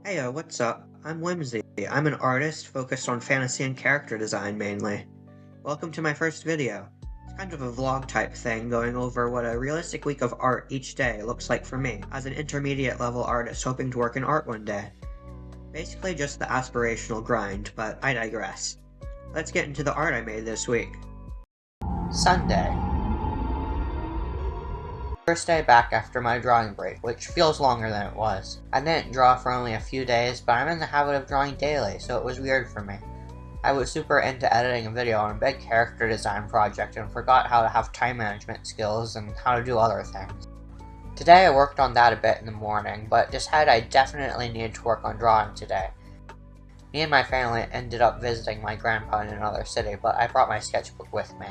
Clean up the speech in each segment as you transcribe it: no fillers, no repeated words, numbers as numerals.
Heyo, what's up? I'm Whimsy. I'm an artist focused on fantasy and character design mainly. Welcome to my first video. It's kind of a vlog type thing going over what a realistic week of art each day looks like for me as an intermediate level artist hoping to work in art one day. Basically just the aspirational grind, but I digress. Let's get into the art I made this week. Sunday. First day back after my drawing break, which feels longer than it was. I didn't draw for only a few days, but I'm in the habit of drawing daily, so it was weird for me. I was super into editing a video on a big character design project and forgot how to have time management skills and how to do other things. Today I worked on that a bit in the morning, but decided I definitely needed to work on drawing today. Me and my family ended up visiting my grandpa in another city, but I brought my sketchbook with me.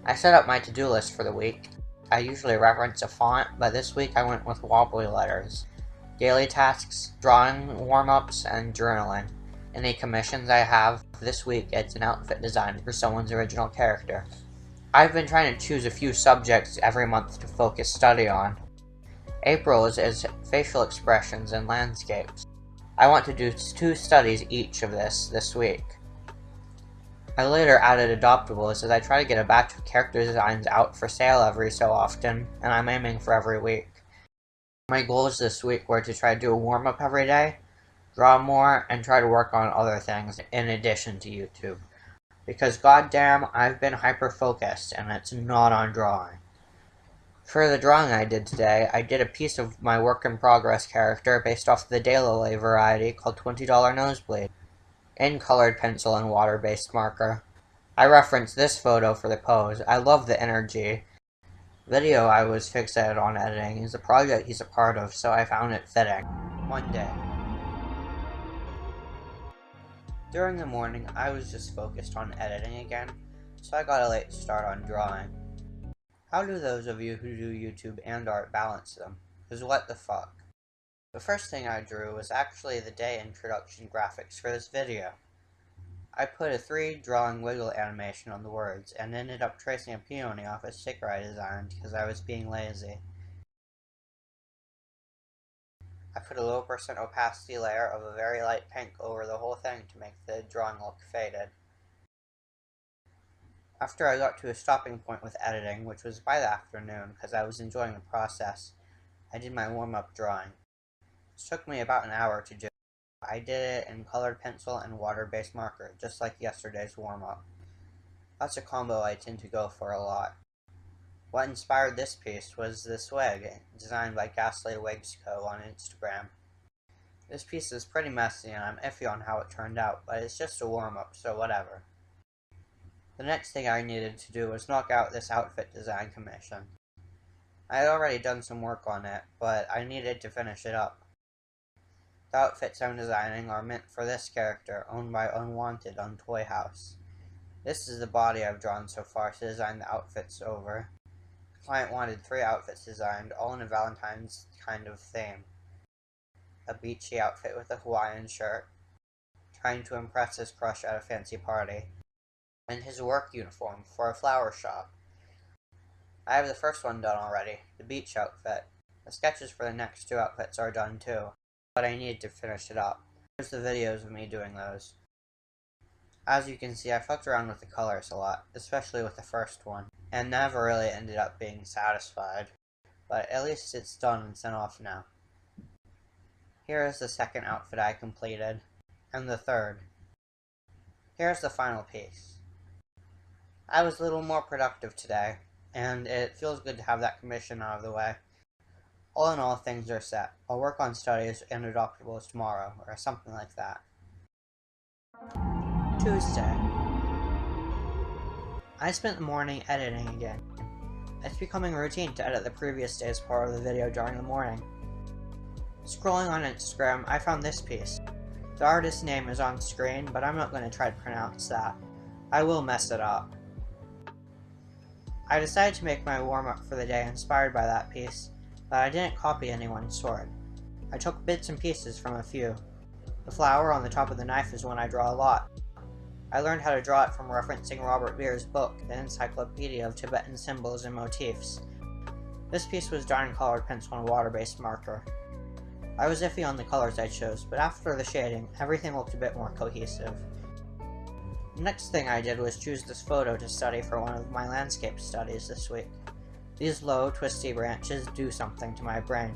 I set up my to-do list for the week. I usually reference a font, but this week I went with wobbly letters. Daily tasks, drawing warm-ups, and journaling. Any commissions I have this week, it's an outfit design for someone's original character. I've been trying to choose a few subjects every month to focus study on. April's is facial expressions and landscapes. I want to do 2 studies each of this week. I later added adoptables as I try to get a batch of character designs out for sale every so often, and I'm aiming for every week. My goals this week were to try to do a warm-up every day, draw more, and try to work on other things in addition to YouTube. Because goddamn, I've been hyper-focused, and it's not on drawing. For the drawing I did today, I did a piece of my work-in-progress character based off the Daylily variety called $20 Nosebleed, in colored pencil and water-based marker. I referenced this photo for the pose. I love the energy. Video I was fixated on editing is a project he's a part of, so I found it fitting. Monday. During the morning, I was just focused on editing again, so I got a late start on drawing. How do those of you who do YouTube and art balance them? 'Cause what the fuck? The first thing I drew was actually the day introduction graphics for this video. I put a 3 drawing wiggle animation on the words, and ended up tracing a peony off a sticker I designed because I was being lazy. I put a low % opacity layer of a very light pink over the whole thing to make the drawing look faded. After I got to a stopping point with editing, which was by the afternoon because I was enjoying the process, I did my warm-up drawing. It took me about an hour to do. I did it in colored pencil and water-based marker, just like yesterday's warm-up. That's a combo I tend to go for a lot. What inspired this piece was this wig, designed by Ghastly Wigs Co. on Instagram. This piece is pretty messy and I'm iffy on how it turned out, but it's just a warm-up, so whatever. The next thing I needed to do was knock out this outfit design commission. I had already done some work on it, but I needed to finish it up. The outfits I'm designing are meant for this character, owned by Unwanted on Toy House. This is the body I've drawn so far to design the outfits over. The client wanted 3 outfits designed, all in a Valentine's kind of theme. A beachy outfit with a Hawaiian shirt, trying to impress his crush at a fancy party, and his work uniform for a flower shop. I have the first one done already, the beach outfit. The sketches for the next 2 outfits are done too, but I need to finish it up. Here's the videos of me doing those. As you can see, I fucked around with the colors a lot, especially with the first one, and never really ended up being satisfied, but at least it's done and sent off now. Here is the second outfit I completed, and the third. Here's the final piece. I was a little more productive today, and it feels good to have that commission out of the way. All in all, things are set. I'll work on studies and adoptables tomorrow, or something like that. Tuesday. I spent the morning editing again. It's becoming routine to edit the previous day's part of the video during the morning. Scrolling on Instagram, I found this piece. The artist's name is on screen, but I'm not going to try to pronounce that. I will mess it up. I decided to make my warm-up for the day inspired by that piece, but I didn't copy anyone's sword. I took bits and pieces from a few. The flower on the top of the knife is one I draw a lot. I learned how to draw it from referencing Robert Beer's book, The Encyclopedia of Tibetan Symbols and Motifs. This piece was drawn in colored pencil and water-based marker. I was iffy on the colors I chose, but after the shading, everything looked a bit more cohesive. The next thing I did was choose this photo to study for one of my landscape studies this week. These low, twisty branches do something to my brain.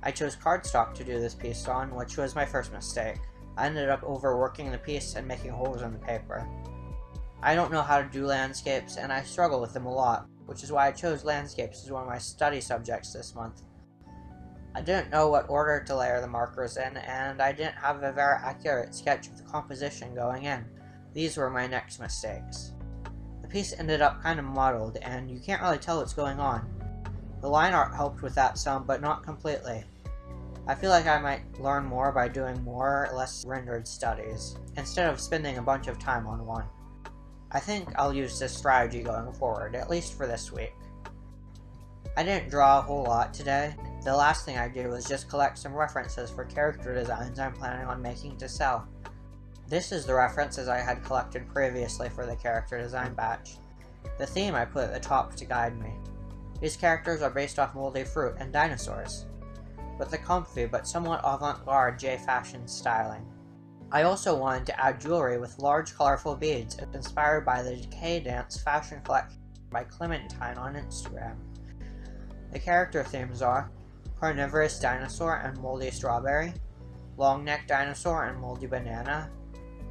I chose cardstock to do this piece on, which was my first mistake. I ended up overworking the piece and making holes in the paper. I don't know how to do landscapes, and I struggle with them a lot, which is why I chose landscapes as one of my study subjects this month. I didn't know what order to layer the markers in, and I didn't have a very accurate sketch of the composition going in. These were my next mistakes. The piece ended up kind of muddled, and you can't really tell what's going on. The line art helped with that some, but not completely. I feel like I might learn more by doing more or less rendered studies, instead of spending a bunch of time on one. I think I'll use this strategy going forward, at least for this week. I didn't draw a whole lot today. The last thing I did was just collect some references for character designs I'm planning on making to sell. This is the references I had collected previously for the character design batch. The theme I put at the top to guide me. These characters are based off moldy fruit and dinosaurs, with a comfy but somewhat avant-garde J-fashion styling. I also wanted to add jewelry with large colorful beads inspired by the Decay Dance fashion collection by Clementine on Instagram. The character themes are carnivorous dinosaur and moldy strawberry, long-necked dinosaur and moldy banana,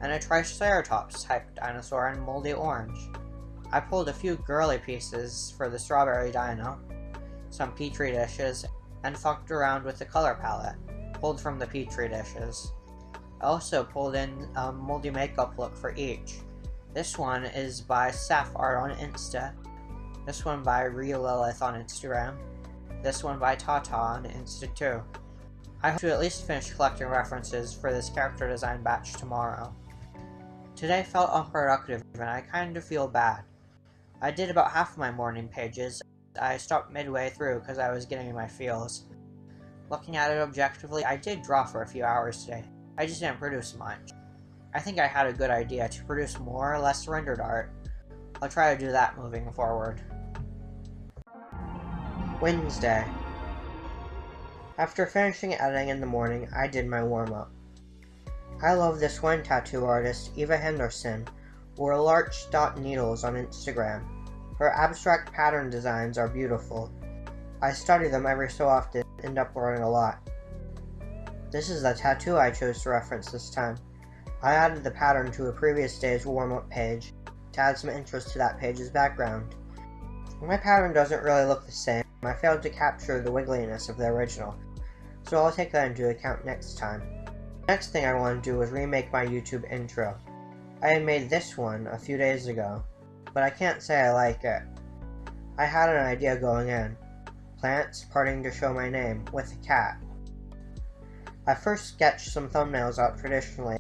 and a triceratops type dinosaur and moldy orange. I pulled a few girly pieces for the strawberry dino, some petri dishes, and fucked around with the color palette, pulled from the petri dishes. I also pulled in a moldy makeup look for each. This one is by Saph Art on Insta, this one by Real Lilith on Instagram, this one by Tata on Insta too. I hope to at least finish collecting references for this character design batch tomorrow. Today felt unproductive and I kind of feel bad. I did about half of my morning pages. I stopped midway through because I was getting in my feels. Looking at it objectively, I did draw for a few hours today. I just didn't produce much. I think I had a good idea to produce more or less rendered art. I'll try to do that moving forward. Wednesday. After finishing editing in the morning, I did my warm-up. I love this one tattoo artist, Eva Henderson, or Larch Dot Needles on Instagram. Her abstract pattern designs are beautiful. I study them every so often and end up learning a lot. This is the tattoo I chose to reference this time. I added the pattern to a previous day's warm-up page to add some interest to that page's background. My pattern doesn't really look the same. I failed to capture the wiggliness of the original, so I'll take that into account next time. The next thing I want to do is remake my YouTube intro. I had made this one a few days ago, but I can't say I like it. I had an idea going in. Plants parting to show my name, with a cat. I first sketched some thumbnails out traditionally.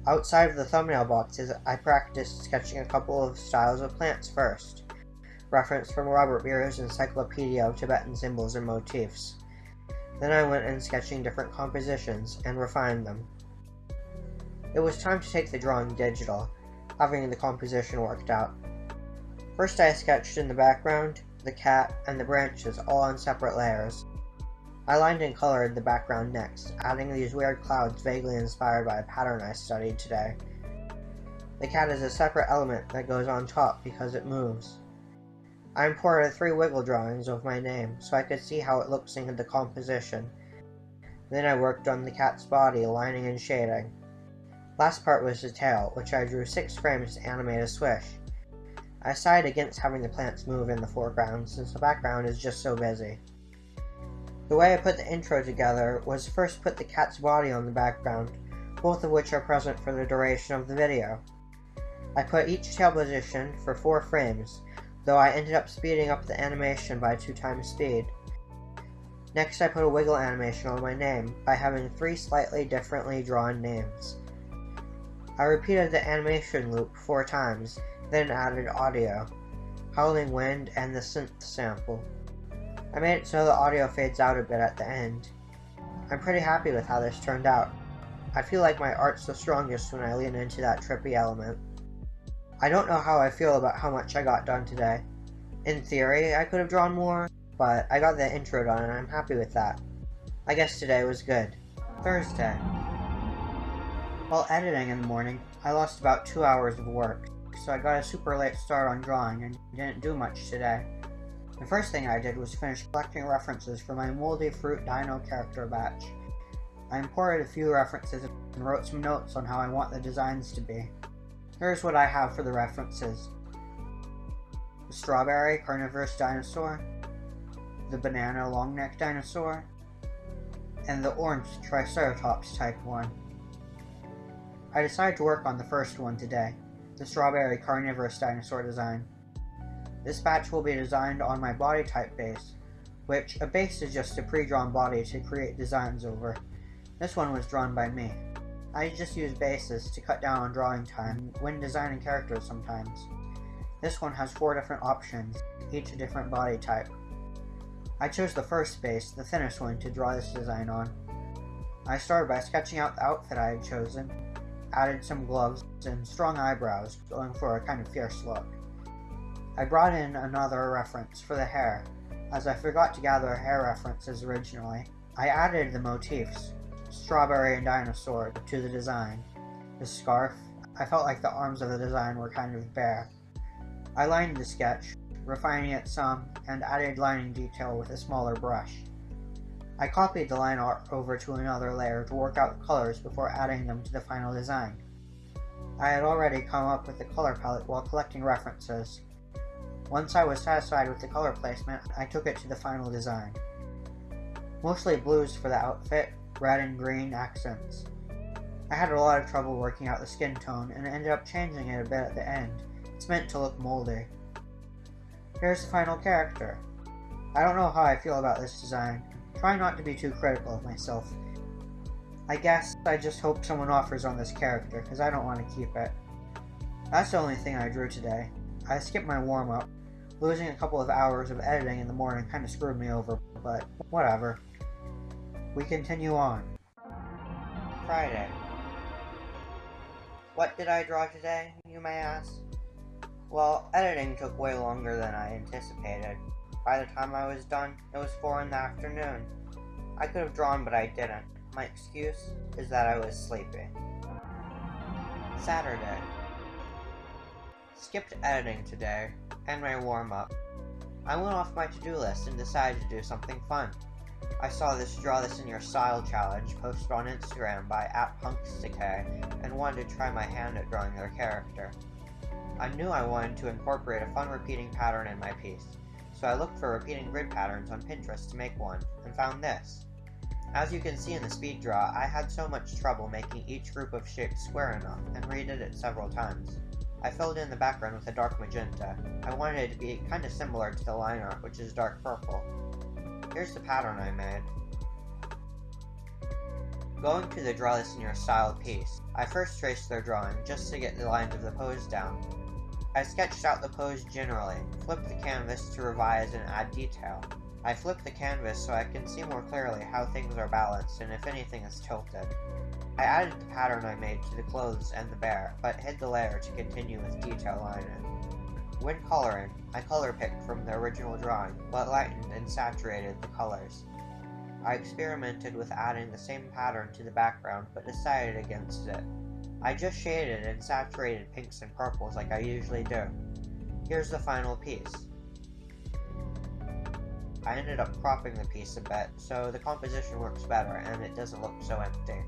Outside of the thumbnail boxes, I practiced sketching a couple of styles of plants first, referenced from Robert Beer's Encyclopedia of Tibetan Symbols and Motifs. Then I went in sketching different compositions and refined them. It was time to take the drawing digital, having the composition worked out. First I sketched in the background, the cat, and the branches all on separate layers. I lined and colored the background next, adding these weird clouds vaguely inspired by a pattern I studied today. The cat is a separate element that goes on top because it moves. I imported 3 wiggle drawings of my name so I could see how it looks in the composition. Then I worked on the cat's body, lining and shading. Last part was the tail, which I drew 6 frames to animate a swish. I decided against having the plants move in the foreground since the background is just so busy. The way I put the intro together was to first put the cat's body on the background, both of which are present for the duration of the video. I put each tail position for 4 frames, though I ended up speeding up the animation by 2 times speed. Next I put a wiggle animation on my name by having 3 slightly differently drawn names. I repeated the animation loop 4 times, then added audio, howling wind, and the synth sample. I made it so the audio fades out a bit at the end. I'm pretty happy with how this turned out. I feel like my art's the strongest when I lean into that trippy element. I don't know how I feel about how much I got done today. In theory, I could have drawn more, but I got the intro done and I'm happy with that. I guess today was good. Thursday. While editing in the morning, I lost about 2 hours of work, so I got a super late start on drawing and didn't do much today. The first thing I did was finish collecting references for my moldy fruit dino character batch. I imported a few references and wrote some notes on how I want the designs to be. Here's what I have for the references: the strawberry carnivorous dinosaur, the banana long-necked dinosaur, and the orange triceratops type one. I decided to work on the first one today, the strawberry carnivorous dinosaur design. This batch will be designed on my body type base, which a base is just a pre-drawn body to create designs over. This one was drawn by me. I just use bases to cut down on drawing time when designing characters sometimes. This one has 4 different options, each a different body type. I chose the first base, the thinnest one, to draw this design on. I started by sketching out the outfit I had chosen, added some gloves and strong eyebrows, going for a kind of fierce look. I brought in another reference for the hair, as I forgot to gather hair references originally. I added the motifs, strawberry and dinosaur, to the design. The scarf, I felt like the arms of the design were kind of bare. I lined the sketch, refining it some, and added lining detail with a smaller brush. I copied the line art over to another layer to work out the colors before adding them to the final design. I had already come up with the color palette while collecting references. Once I was satisfied with the color placement, I took it to the final design. Mostly blues for the outfit, red and green accents. I had a lot of trouble working out the skin tone and ended up changing it a bit at the end. It's meant to look moldy. Here's the final character. I don't know how I feel about this design. Try not to be too critical of myself. I guess I just hope someone offers on this character, because I don't want to keep it. That's the only thing I drew today. I skipped my warm-up. Losing a couple of hours of editing in the morning kind of screwed me over, but whatever. We continue on. Friday. What did I draw today, you may ask? Well, editing took way longer than I anticipated. By the time I was done, it was 4 in the afternoon. I could have drawn, but I didn't. My excuse is that I was sleepy. Saturday. Skipped editing today, and my warm-up. I went off my to-do list and decided to do something fun. I saw this Draw This in Your Style challenge posted on Instagram by @punksdecay and wanted to try my hand at drawing their character. I knew I wanted to incorporate a fun repeating pattern in my piece, so I looked for repeating grid patterns on Pinterest to make one, and found this. As you can see in the speed draw, I had so much trouble making each group of shapes square enough, and redid it several times. I filled in the background with a dark magenta. I wanted it to be kinda similar to the line art, which is dark purple. Here's the pattern I made. Going to the Draw This in Your Style piece, I first traced their drawing just to get the lines of the pose down. I sketched out the pose generally, flipped the canvas to revise and add detail. I flipped the canvas so I can see more clearly how things are balanced and if anything is tilted. I added the pattern I made to the clothes and the bear, but hid the layer to continue with detail lining. When coloring, I color picked from the original drawing, but lightened and saturated the colors. I experimented with adding the same pattern to the background, but decided against it. I just shaded and saturated pinks and purples like I usually do. Here's the final piece. I ended up cropping the piece a bit, so the composition works better and it doesn't look so empty.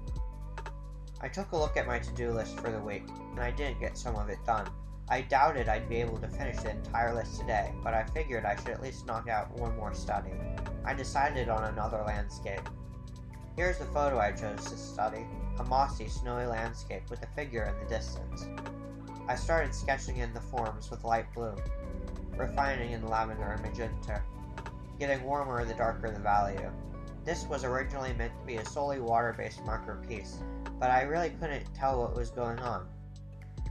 I took a look at my to-do list for the week, and I didn't get some of it done. I doubted I'd be able to finish the entire list today, but I figured I should at least knock out one more study. I decided on another landscape. Here's the photo I chose to study, a mossy, snowy landscape with a figure in the distance. I started sketching in the forms with light blue, refining in lavender and magenta, getting warmer the darker the value. This was originally meant to be a solely water-based marker piece, but I really couldn't tell what was going on.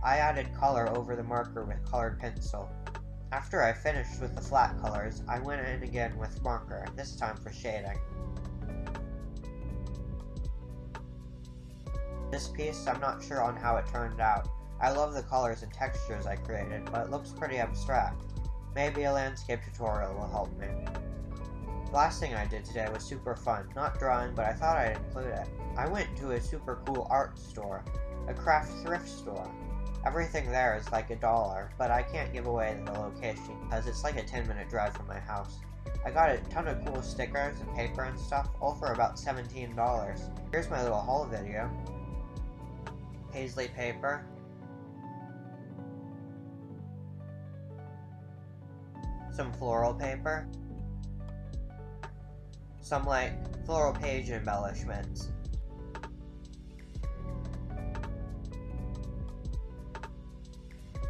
I added color over the marker with colored pencil. After I finished with the flat colors, I went in again with marker, this time for shading. This piece, I'm not sure on how it turned out. I love the colors and textures I created, but it looks pretty abstract. Maybe a landscape tutorial will help me. The last thing I did today was super fun. Not drawing, but I thought I'd include it. I went to a super cool art store, a craft thrift store. Everything there is like $1, but I can't give away the location because it's like a 10-minute drive from my house. I got a ton of cool stickers and paper and stuff, all for about $17. Here's my little haul video. Paisley paper. Some floral paper. Some like floral page embellishments.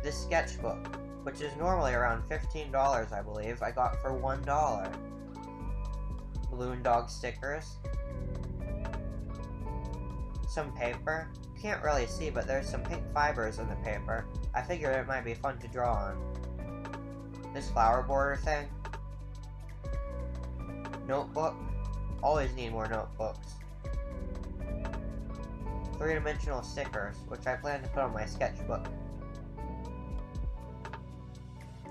This sketchbook, which is normally around $15 I believe, I got for $1. Balloon dog stickers. Some paper. You can't really see, but there's some pink fibers in the paper. I figured it might be fun to draw on. This flower border thing. Notebook. Always need more notebooks. 3-dimensional stickers, which I plan to put on my sketchbook.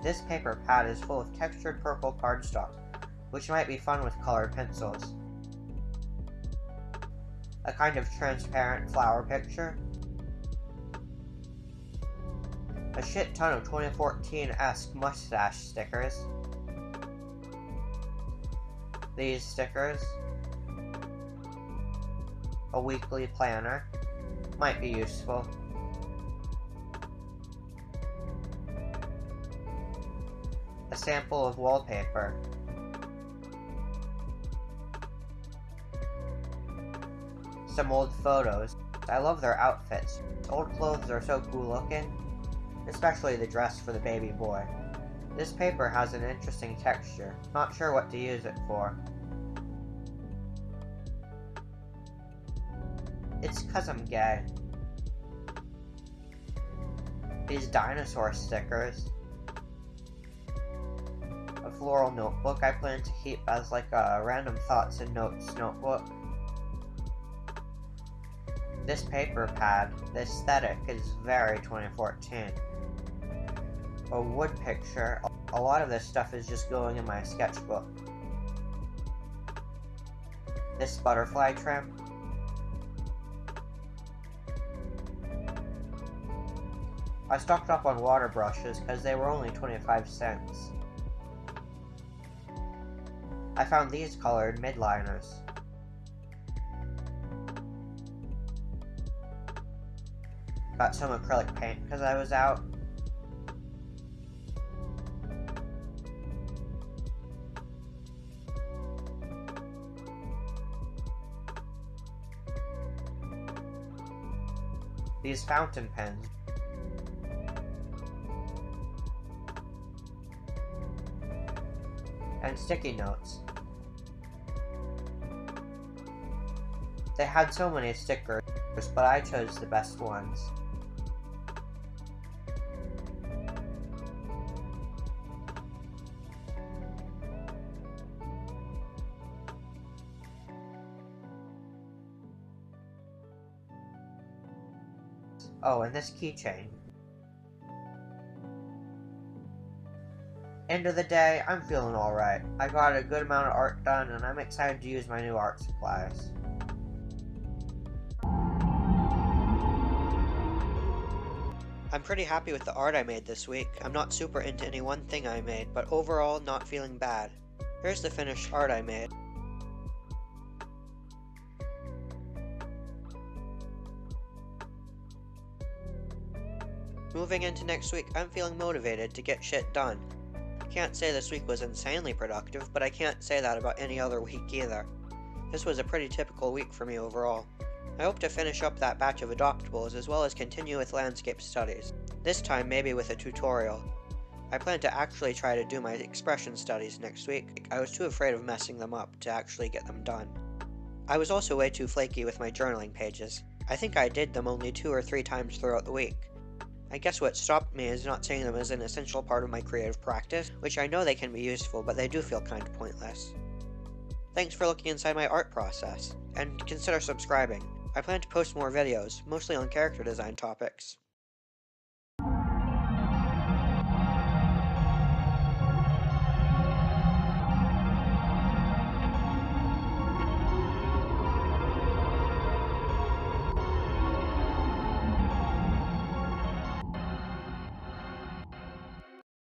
This paper pad is full of textured purple cardstock, which might be fun with colored pencils. A kind of transparent flower picture. A shit ton of 2014-esque mustache stickers. These stickers. A weekly planner. Might be useful. A sample of wallpaper. Some old photos. I love their outfits. Old clothes are so cool looking, especially the dress for the baby boy. This paper has an interesting texture. Not sure what to use it for. It's 'cause I'm gay. These dinosaur stickers. A floral notebook I plan to keep as like a random thoughts and notes notebook. This paper pad, the aesthetic is very 2014. A wood picture. A lot of this stuff is just going in my sketchbook. This butterfly trim. I stocked up on water brushes because they were only 25 cents. I found these colored midliners. Got some acrylic paint because I was out. These fountain pens. And sticky notes. They had so many stickers, but I chose the best ones. Oh, and this keychain. End of the day, I'm feeling alright. I got a good amount of art done, and I'm excited to use my new art supplies. I'm pretty happy with the art I made this week. I'm not super into any one thing I made, but overall not feeling bad. Here's the finished art I made. Moving into next week, I'm feeling motivated to get shit done. Can't say this week was insanely productive, but I can't say that about any other week either. This was a pretty typical week for me overall. I hope to finish up that batch of adoptables as well as continue with landscape studies. This time maybe with a tutorial. I plan to actually try to do my expression studies next week. I was too afraid of messing them up to actually get them done. I was also way too flaky with my journaling pages. I think I did them only 2 or 3 times throughout the week. I guess what stopped me is not seeing them as an essential part of my creative practice, which I know they can be useful, but they do feel kind of pointless. Thanks for looking inside my art process, and consider subscribing. I plan to post more videos, mostly on character design topics.